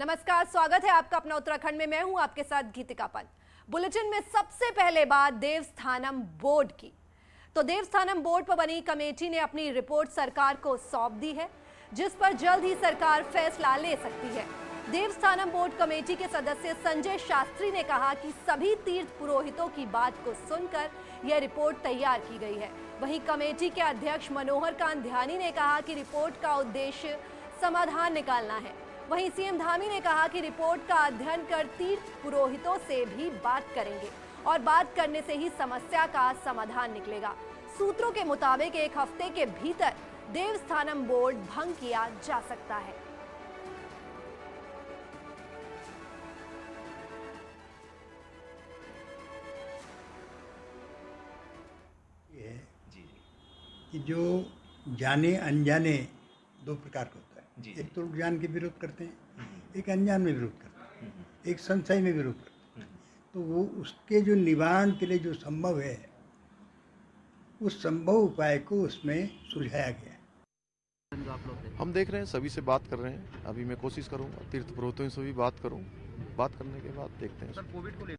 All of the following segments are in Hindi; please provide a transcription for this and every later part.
नमस्कार, स्वागत है आपका अपना उत्तराखंड में। मैं हूं आपके साथ गीतिका पंत। बुलेटिन में सबसे पहले बात देवस्थानम बोर्ड की। तो देवस्थानम बोर्ड पर बनी कमेटी ने अपनी रिपोर्ट सरकार को सौंप दी है, जिस पर जल्द ही सरकार फैसला ले सकती है। देवस्थानम बोर्ड कमेटी के सदस्य संजय शास्त्री ने कहा कि सभी तीर्थ पुरोहितों की बात को सुनकर यह रिपोर्ट तैयार की गई है। वहीं कमेटी के अध्यक्ष मनोहर कांत ध्यानी ने कहा कि रिपोर्ट का उद्देश्य समाधान निकालना है। वहीं सीएम धामी ने कहा कि रिपोर्ट का अध्ययन कर तीर्थ पुरोहितों से भी बात करेंगे और बात करने से ही समस्या का समाधान निकलेगा। सूत्रों के मुताबिक एक हफ्ते के भीतर देवस्थानम बोर्ड भंग किया जा सकता है। कि जो जाने अनजाने दो प्रकार का होता है। एक तो जान के विरोध करते हैं, एक अनजान में विरोध करते हैं, एक संशय में विरोध करते हैं। तो वो उसके जो निवारण के लिए जो संभव है, उस संभव उपाय को उसमें सुझाया गया है। हम देख रहे हैं, सभी से बात कर रहे हैं। अभी मैं कोशिश करूंगा तीर्थ पुरोहितों से भी बात करूं। बात करने के बाद देखते हैं। सर, कोविड को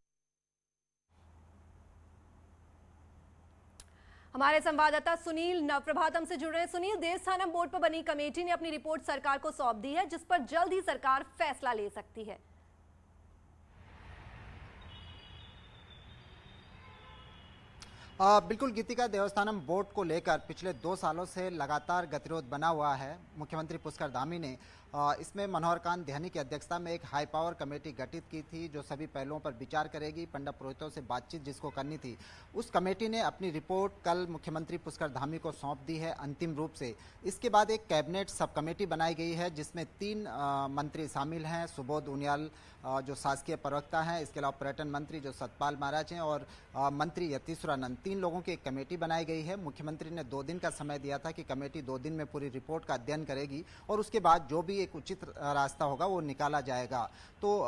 हमारे संवाददाता सुनील नवप्रभातम से जुड़ रहे हैं। सुनील, देवस्थानम बोर्ड पर बनी कमेटी ने अपनी रिपोर्ट सरकार को सौंप दी है, जिस पर जल्द ही सरकार फैसला ले सकती है। बिल्कुल गीतिका, देवस्थानम बोर्ड को लेकर पिछले 2 सालों से लगातार गतिरोध बना हुआ है। मुख्यमंत्री पुष्कर धामी ने इसमें मनोहर कांत ध्यानी की अध्यक्षता में एक हाई पावर कमेटी गठित की थी, जो सभी पहलुओं पर विचार करेगी। पंडित पुरोहितों से बातचीत जिसको करनी थी, उस कमेटी ने अपनी रिपोर्ट कल मुख्यमंत्री पुष्कर धामी को सौंप दी है अंतिम रूप से। इसके बाद एक कैबिनेट सब कमेटी बनाई गई है, जिसमें 3 मंत्री शामिल हैं। सुबोध उनियाल जो शासकीय प्रवक्ता हैं, इसके अलावा पर्यटन मंत्री जो सतपाल महाराज हैं, और मंत्री यतीश्वरानंद। 3 लोगों की एक कमेटी बनाई गई है। मुख्यमंत्री ने 2 दिन का समय दिया था कि कमेटी 2 दिन में पूरी रिपोर्ट का अध्ययन करेगी और उसके बाद जो भी एक उचित रास्ता होगा वो निकाला जाएगा। तो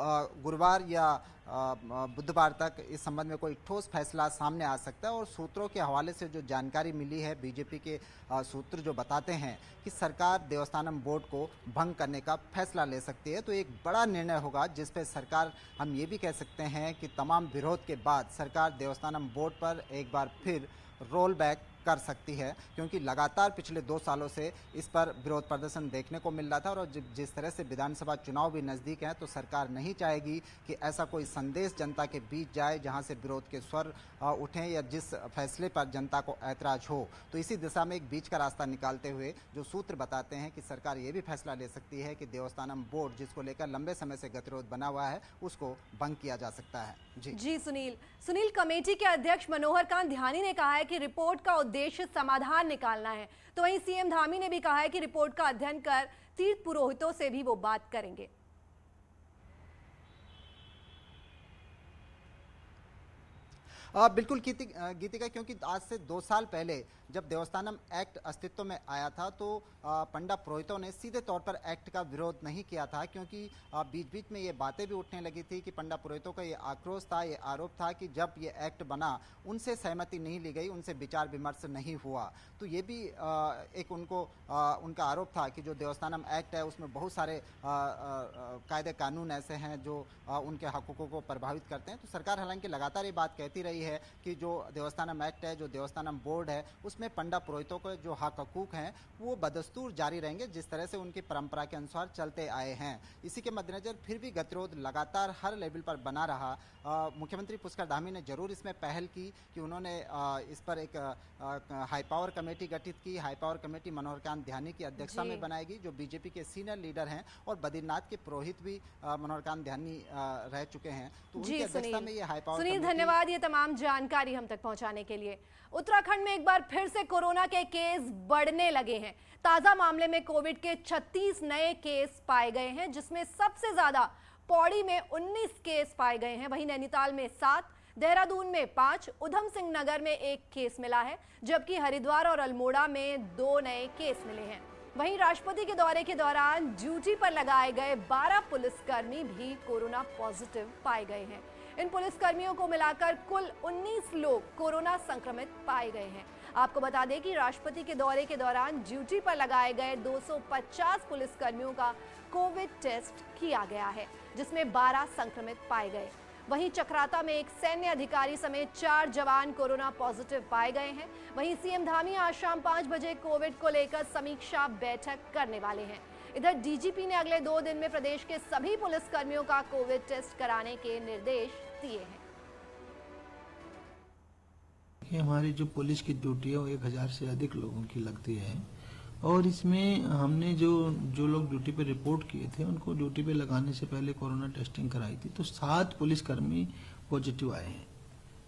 गुरुवार या बुधवार तक इस संबंध में कोई ठोस फैसला सामने आ सकता है। और सूत्रों के हवाले से जो जानकारी मिली है, बीजेपी के सूत्र जो बताते हैं कि सरकार देवस्थानम बोर्ड को भंग करने का फैसला ले सकती है। तो एक बड़ा निर्णय होगा, जिस पे सरकार, हम ये भी कह सकते हैं कि तमाम विरोध के बाद सरकार देवस्थानम बोर्ड पर एक बार फिर रोल बैक कर सकती है, क्योंकि लगातार पिछले 2 सालों से इस पर विरोध प्रदर्शन देखने को मिल रहा था। और जिस तरह से विधानसभा चुनाव भी नज़दीक हैं, तो सरकार नहीं चाहेगी कि ऐसा कोई संदेश जनता के बीच जाए जहां से विरोध के स्वर उठें या जिस फैसले पर जनता को ऐतराज हो। तो इसी दिशा में एक बीच का रास्ता निकालते हुए जो सूत्र बताते हैं कि सरकार ये भी फैसला ले सकती है कि देवस्थानम बोर्ड, जिसको लेकर लंबे समय से गतिरोध बना हुआ है, उसको भंग किया जा सकता है। जी सुनील, कमेटी के अध्यक्ष मनोहर कांत ध्यानी ने कहा है कि रिपोर्ट का उद्देश्य समाधान निकालना है। तो वहीं सीएम धामी ने भी कहा है कि रिपोर्ट का अध्ययन कर तीर्थ पुरोहितों से भी वो बात करेंगे। बिल्कुल गीतिका, क्योंकि आज से 2 साल पहले जब देवस्थानम एक्ट अस्तित्व में आया था, तो पंडित पुरोहितों ने सीधे तौर पर एक्ट का विरोध नहीं किया था, क्योंकि बीच बीच में ये बातें भी उठने लगी थी कि पंडित पुरोहितों का ये आक्रोश था, ये आरोप था कि जब ये एक्ट बना उनसे सहमति नहीं ली गई, उनसे विचार विमर्श नहीं हुआ। तो ये भी एक उनका आरोप था कि जो देवस्थानम एक्ट है उसमें बहुत सारे कायदे कानून ऐसे हैं जो उनके हकूकों को प्रभावित करते हैं। तो सरकार हालांकि लगातार ये बात कहती रही है कि जो देवस्थानम एक्ट है, जो देवस्थानम बोर्ड है, उसमें पंडित पुरोहितों के जो हक हकूक हैं वो बदस्तूर जारी रहेंगे, जिस तरह से उनकी परंपरा के अनुसार चलते आए हैं। इसी के मद्देनजर फिर भी गतिरोध लगातार हर लेवल पर बना रहा। मुख्यमंत्री पुष्कर धामी ने जरूर इसमें पहल की कि उन्होंने इस पर एक हाई पावर कमेटी गठित की। हाई पावर कमेटी मनोहर कांत ध्यानी की अध्यक्षता में बनाएगी, जो बीजेपी के सीनियर लीडर हैं और बद्रीनाथ के पुरोहित भी मनोहर कांत ध्यानी रह चुके हैं। तो उनकी अध्यक्षता में ये हाई पावर सुनील, धन्यवाद ये तमाम जानकारी हम तक पहुंचाने के लिए। उत्तराखंड में एक बार फिर से कोरोना के केस बढ़ने लगे हैं। ताजा मामले में कोविड के 36 नए केस पाए गए हैं, जिसमें सबसे ज्यादा पौड़ी में 19 केस पाए गए हैं। वहीं नैनीताल में 7, देहरादून में 5, उधम सिंह नगर में 1 केस मिला है, जबकि हरिद्वार और अल्मोड़ा में 2 नए केस मिले हैं। वहीं राष्ट्रपति के दौरे के दौरान ड्यूटी पर लगाए गए 12 पुलिसकर्मी भी कोरोना पॉजिटिव पाए गए हैं। इन पुलिसकर्मियों को मिलाकर कुल 19 लोग कोरोना संक्रमित पाए गए हैं। आपको बता दें कि राष्ट्रपति के दौरे के दौरान ड्यूटी पर लगाए गए 250 पुलिसकर्मियों का कोविड टेस्ट किया गया है, जिसमें 12 संक्रमित पाए गए। वहीं चक्राता में एक सैन्य अधिकारी समेत 4 जवान कोरोना पॉजिटिव पाए गए हैं। वहीं सीएम धामी आज शाम 5 बजे कोविड को लेकर समीक्षा बैठक करने वाले हैं। इधर डीजीपी ने अगले 2 दिन में प्रदेश के सभी पुलिसकर्मियों का कोविड टेस्ट कराने के निर्देश दिए हैं। हमारी जो पुलिस की ड्यूटी है वो 1000 से अधिक लोगों की लगती है और इसमें हमने जो लोग ड्यूटी पे रिपोर्ट किए थे उनको ड्यूटी पे लगाने से पहले कोरोना टेस्टिंग कराई थी, तो 7 पुलिसकर्मी पॉजिटिव आए हैं,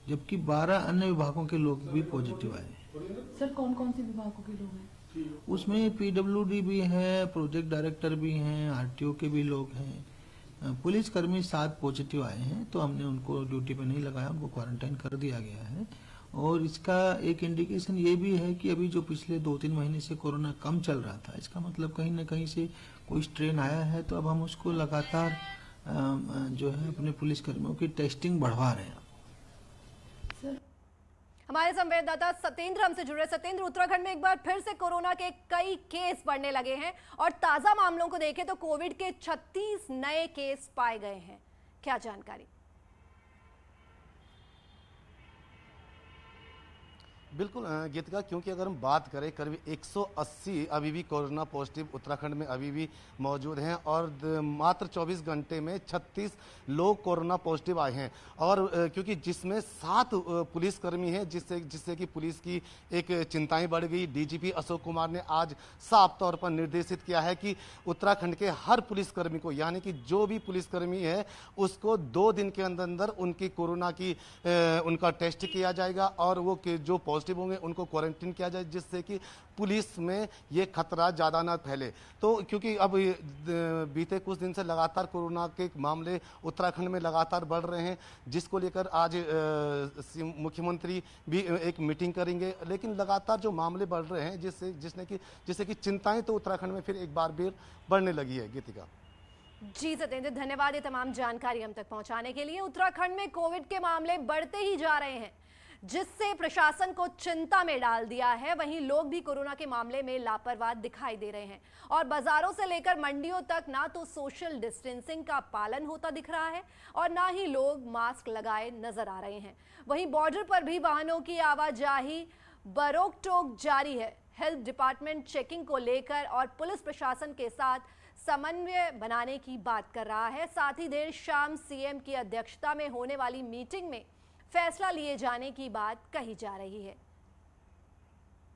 जबकि 12 अन्य विभागों के लोग भी पॉजिटिव आए हैं। सर कौन कौन से विभागों के लोग हैं? उसमें पीडब्ल्यूडी भी है, प्रोजेक्ट डायरेक्टर भी हैं, आरटीओ के भी लोग हैं। पुलिसकर्मी 7 पॉजिटिव आए हैं, तो हमने उनको ड्यूटी पे नहीं लगाया, उनको क्वारंटाइन कर दिया गया है। और इसका एक इंडिकेशन ये भी है कि अभी जो पिछले 2-3 महीने से कोरोना कम चल रहा था, इसका मतलब कहीं ना कहीं से कोई स्ट्रेन आया है, तो अब हम उसको लगातार जो है अपने पुलिसकर्मियों की टेस्टिंग बढ़वा रहे हैं। हमारे संवाददाता सत्येंद्र हमसे जुड़े। सत्येंद्र, उत्तराखंड में एक बार फिर से कोरोना के कई केस बढ़ने लगे हैं और ताजा मामलों को देखें तो कोविड के 36 नए केस पाए गए हैं, क्या जानकारी? बिल्कुल गीतिका, क्योंकि अगर हम बात करें करीब 180 अभी भी कोरोना पॉजिटिव उत्तराखंड में अभी भी मौजूद हैं और मात्र 24 घंटे में 36 लोग कोरोना पॉजिटिव आए हैं और क्योंकि जिसमें 7 पुलिसकर्मी हैं, जिससे कि पुलिस की एक चिंताएं बढ़ गई। डीजीपी अशोक कुमार ने आज साफ तौर पर निर्देशित किया है कि उत्तराखंड के हर पुलिसकर्मी को, यानी कि जो भी पुलिसकर्मी है उसको 2 दिन के अंदर अंदर उनकी कोरोना की उनका टेस्ट किया जाएगा और वो जो पॉजिटिव होंगे उनको क्वारंटीन किया जाए, जिससे कि पुलिस में ये खतरा ज़्यादा ना फैले। तो क्योंकि अब बीते कुछ दिन से लगातार कोरोना के मामले उत्तराखंड में लगातार बढ़ रहे हैं, जिसको लेकर आज मुख्यमंत्री भी एक मीटिंग करेंगे, लेकिन लगातार जो मामले बढ़ रहे हैं जिससे कि चिंताएं तो उत्तराखंड में फिर एक बार फिर बढ़ने लगी है। गीतिका जी सत्येंद्र, धन्यवाद ये तमाम जानकारी हम तक पहुंचाने के लिए। उत्तराखंड में कोविड के मामले बढ़ते ही जा रहे हैं, जिससे प्रशासन को चिंता में डाल दिया है। वहीं लोग भी कोरोना के मामले में लापरवाह दिखाई दे रहे हैं और बाजारों से लेकर मंडियों तक ना तो सोशल डिस्टेंसिंग का पालन होता दिख रहा है और ना ही लोग मास्क लगाए नजर आ रहे हैं। वहीं बॉर्डर पर भी वाहनों की आवाजाही बरोक-टोक जारी है। हेल्थ डिपार्टमेंट चेकिंग को लेकर और पुलिस प्रशासन के साथ समन्वय बनाने की बात कर रहा है। साथ ही देर शाम सीएम की अध्यक्षता में होने वाली मीटिंग में फैसला लिए जाने की बात कही जा रही है।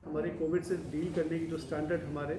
हमारे कोविड से डील करने की जो स्टैंडर्ड हमारे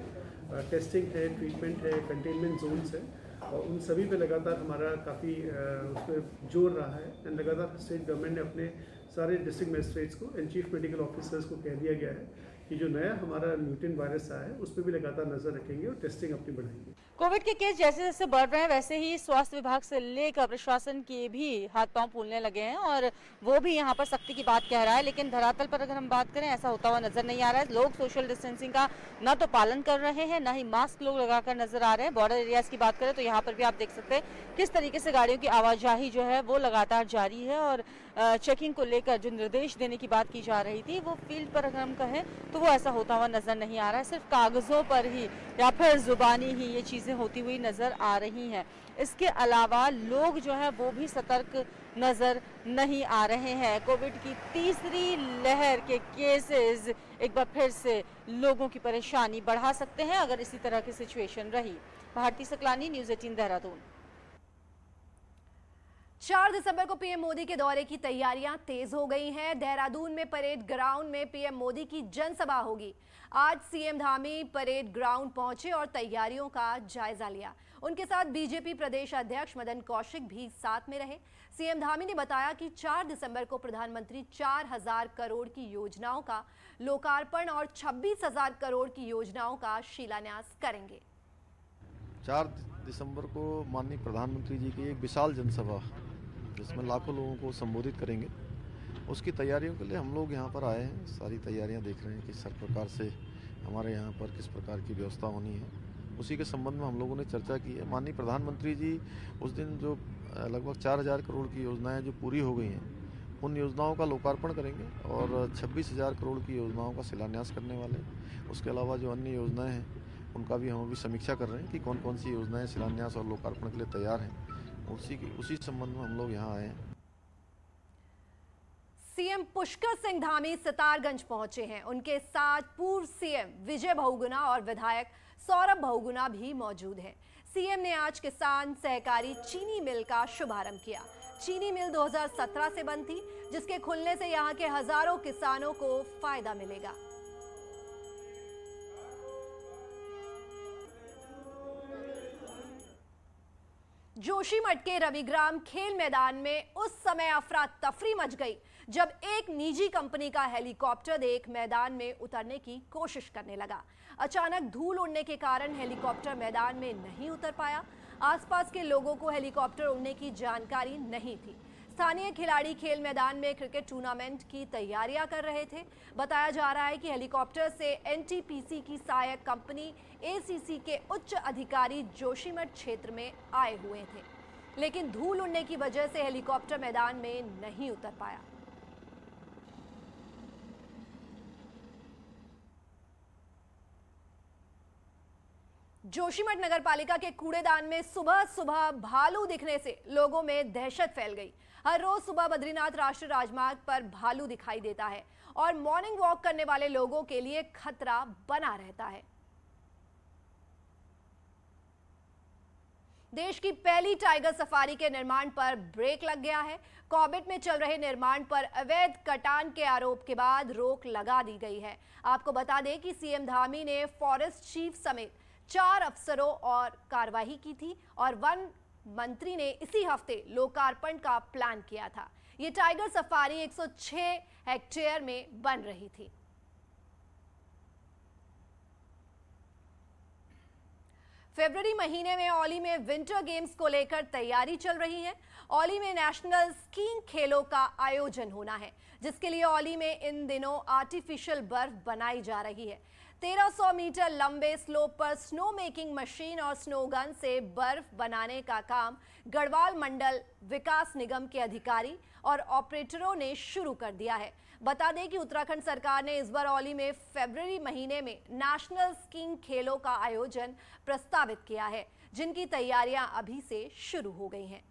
टेस्टिंग है, ट्रीटमेंट है, कंटेनमेंट जोन्स है और उन सभी पे लगातार हमारा काफ़ी उस पर जोर रहा है। लगातार स्टेट गवर्नमेंट ने अपने सारे डिस्ट्रिक्ट मजिस्ट्रेट्स को एंड चीफ मेडिकल ऑफिसर्स को कह दिया गया है कि जो नया हमारा म्यूटेंट वायरस आया है उस पर भी लगातार नजर रखेंगे और टेस्टिंग अपनी बढ़ाएंगे। कोविड के केस जैसे जैसे बढ़ रहे हैं वैसे ही स्वास्थ्य विभाग से लेकर प्रशासन के भी हाथ पांव फूलने लगे हैं और वो भी यहाँ पर सख्ती की बात कह रहा है, लेकिन धरातल पर अगर हम बात करें ऐसा होता हुआ नजर नहीं आ रहा है। लोग सोशल डिस्टेंसिंग का ना तो पालन कर रहे हैं, ना ही मास्क लोग लगाकर नजर आ रहे हैं। बॉर्डर एरियाज की बात करें तो यहाँ पर भी आप देख सकते हैं किस तरीके से गाड़ियों की आवाजाही जो है वो लगातार जारी है और चेकिंग को लेकर जो निर्देश देने की बात की जा रही थी वो फील्ड पर अगर हम कहें तो वो ऐसा होता हुआ नजर नहीं आ रहा है। सिर्फ कागजों पर ही या फिर जुबानी ही ये चीजें होती हुई नजर आ रही हैं। इसके अलावा लोग जो है वो भी सतर्क नजर नहीं आ रहे हैं। कोविड की तीसरी लहर के केसेस एक बार फिर से लोगों की परेशानी बढ़ा सकते हैं अगर इसी तरह की सिचुएशन रही। भारती सकलानी, न्यूज़ 18 देहरादून। 4 दिसंबर को पीएम मोदी के दौरे की तैयारियां तेज हो गई हैं। देहरादून में परेड ग्राउंड में पीएम मोदी की जनसभा होगी। आज सीएम धामी परेड ग्राउंड पहुंचे और तैयारियों का जायजा लिया। उनके साथ बीजेपी प्रदेश अध्यक्ष मदन कौशिक भी साथ में रहे। सीएम धामी ने बताया कि 4 दिसंबर को प्रधानमंत्री 4000 करोड़ की योजनाओं का लोकार्पण और 26,000 करोड़ की योजनाओं का शिलान्यास करेंगे। 4 दिसंबर को माननीय प्रधानमंत्री जी की एक विशाल जनसभा जिसमें लाखों लोगों को संबोधित करेंगे, उसकी तैयारियों के लिए हम लोग यहाँ पर आए हैं। सारी तैयारियाँ देख रहे हैं कि किस प्रकार से हमारे यहाँ पर किस प्रकार की व्यवस्था होनी है, उसी के संबंध में हम लोगों ने चर्चा की है। माननीय प्रधानमंत्री जी उस दिन जो लगभग 4000 करोड़ की योजनाएं जो पूरी हो गई हैं उन योजनाओं का लोकार्पण करेंगे और 26,000 करोड़ की योजनाओं का शिलान्यास करने वाले हैं। उसके अलावा जो अन्य योजनाएं हैं उनका भी हम अभी समीक्षा कर रहे हैं कि कौन कौन सी योजनाएं शिलान्यास और लोकार्पण के लिए तैयार हैं। उसी संबंध में हम लोग यहाँ आए हैं। सीएम पुष्कर सिंह धामी सितारगंज पहुंचे हैं। उनके साथ पूर्व सीएम विजय बहुगुणा और विधायक सौरभ बहुगुणा भी मौजूद हैं। सीएम ने आज किसान सहकारी चीनी मिल का शुभारंभ किया। चीनी मिल 2017 से बंद थी, जिसके खुलने से यहां के हजारों किसानों को फायदा मिलेगा। जोशीमठ के रविग्राम खेल मैदान में उस समय अफरा तफरी मच गई जब एक निजी कंपनी का हेलीकॉप्टर एक मैदान में उतरने की कोशिश करने लगा। अचानक धूल उड़ने के कारण हेलीकॉप्टर मैदान में नहीं उतर पाया। आसपास के लोगों को हेलीकॉप्टर उड़ने की जानकारी नहीं थी। स्थानीय खिलाड़ी खेल मैदान में क्रिकेट टूर्नामेंट की तैयारियां कर रहे थे। बताया जा रहा है कि हेलीकॉप्टर से एनटीपीसी की सहायक कंपनी एसीसी के उच्च अधिकारी जोशीमठ क्षेत्र में आए हुए थे, लेकिन धूल उड़ने की वजह से हेलीकॉप्टर मैदान में नहीं उतर पाया। जोशीमठ नगरपालिका के कूड़ेदान में सुबह सुबह भालू दिखने से लोगों में दहशत फैल गई। हर रोज सुबह बद्रीनाथ राष्ट्रीय राजमार्ग पर भालू दिखाई देता है और मॉर्निंग वॉक करने वाले लोगों के लिए खतरा बना रहता है। देश की पहली टाइगर सफारी के निर्माण पर ब्रेक लग गया है। कॉर्बेट में चल रहे निर्माण पर अवैध कटान के आरोप के बाद रोक लगा दी गई है। आपको बता दें कि सीएम धामी ने फॉरेस्ट चीफ समेत 4 अफसरों और कार्रवाई की थी और वन मंत्री ने इसी हफ्ते लोकार्पण का प्लान किया था। ये टाइगर सफारी 106 हेक्टेयर में बन रही थी। फरवरी महीने में औली में विंटर गेम्स को लेकर तैयारी चल रही है। औली में नेशनल स्कीइंग खेलों का आयोजन होना है, जिसके लिए औली में इन दिनों आर्टिफिशियल बर्फ बनाई जा रही है। 1300 मीटर लंबे स्लोप पर स्नो मेकिंग मशीन और स्नो गन से बर्फ बनाने का काम गढ़वाल मंडल विकास निगम के अधिकारी और ऑपरेटरों ने शुरू कर दिया है। बता दें कि उत्तराखंड सरकार ने इस बार औली में फरवरी महीने में नेशनल स्कीइंग खेलों का आयोजन प्रस्तावित किया है, जिनकी तैयारियां अभी से शुरू हो गई हैं।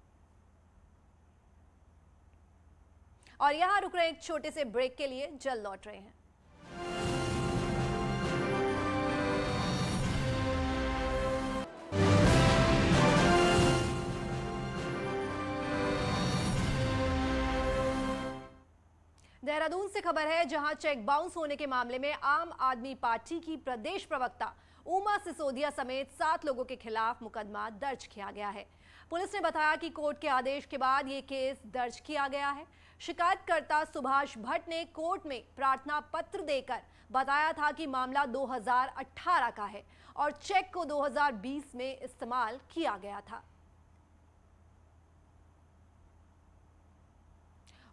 और यहां रुक रहे एक छोटे से ब्रेक के लिए, जल्द लौट रहे हैं। देहरादून से खबर है, जहां चेक बाउंस होने के मामले में आम आदमी पार्टी की प्रदेश प्रवक्ता उमा सिसोदिया समेत 7 लोगों के खिलाफ मुकदमा दर्ज किया गया है। पुलिस ने बताया कि कोर्ट के आदेश के बाद ये केस दर्ज किया गया है। शिकायतकर्ता सुभाष भट्ट ने कोर्ट में प्रार्थना पत्र देकर बताया था कि मामला 2018 का है और चेक को 2020 में इस्तेमाल किया गया था।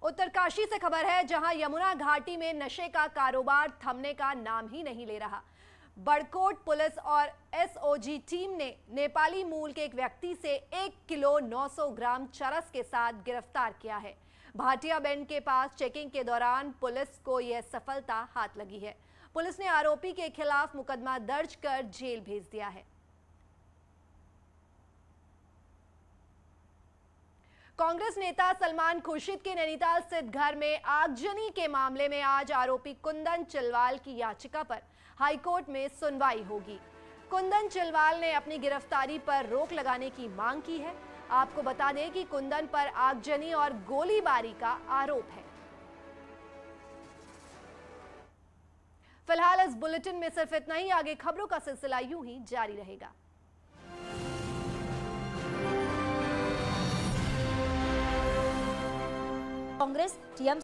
उत्तरकाशी से खबर है, जहां यमुना घाटी में नशे का कारोबार थमने का नाम ही नहीं ले रहा। बड़कोट पुलिस और एसओजी टीम ने नेपाली मूल के एक व्यक्ति से 1 किलो 900 ग्राम चरस के साथ गिरफ्तार किया है। भाटिया बेंड के पास चेकिंग के दौरान पुलिस को यह सफलता हाथ लगी है। पुलिस ने आरोपी के खिलाफ मुकदमा दर्ज कर जेल भेज दिया है। कांग्रेस नेता सलमान खुर्शीद के नैनीताल स्थित घर में आगजनी के मामले में आज आरोपी कुंदन चिलवाल की याचिका पर हाईकोर्ट में सुनवाई होगी। कुंदन चिलवाल ने अपनी गिरफ्तारी पर रोक लगाने की मांग की है। आपको बता दें कि कुंदन पर आगजनी और गोलीबारी का आरोप है। फिलहाल इस बुलेटिन में सिर्फ इतना ही। आगे खबरों का सिलसिला यूं ही जारी रहेगा। कांग्रेस टीएमसी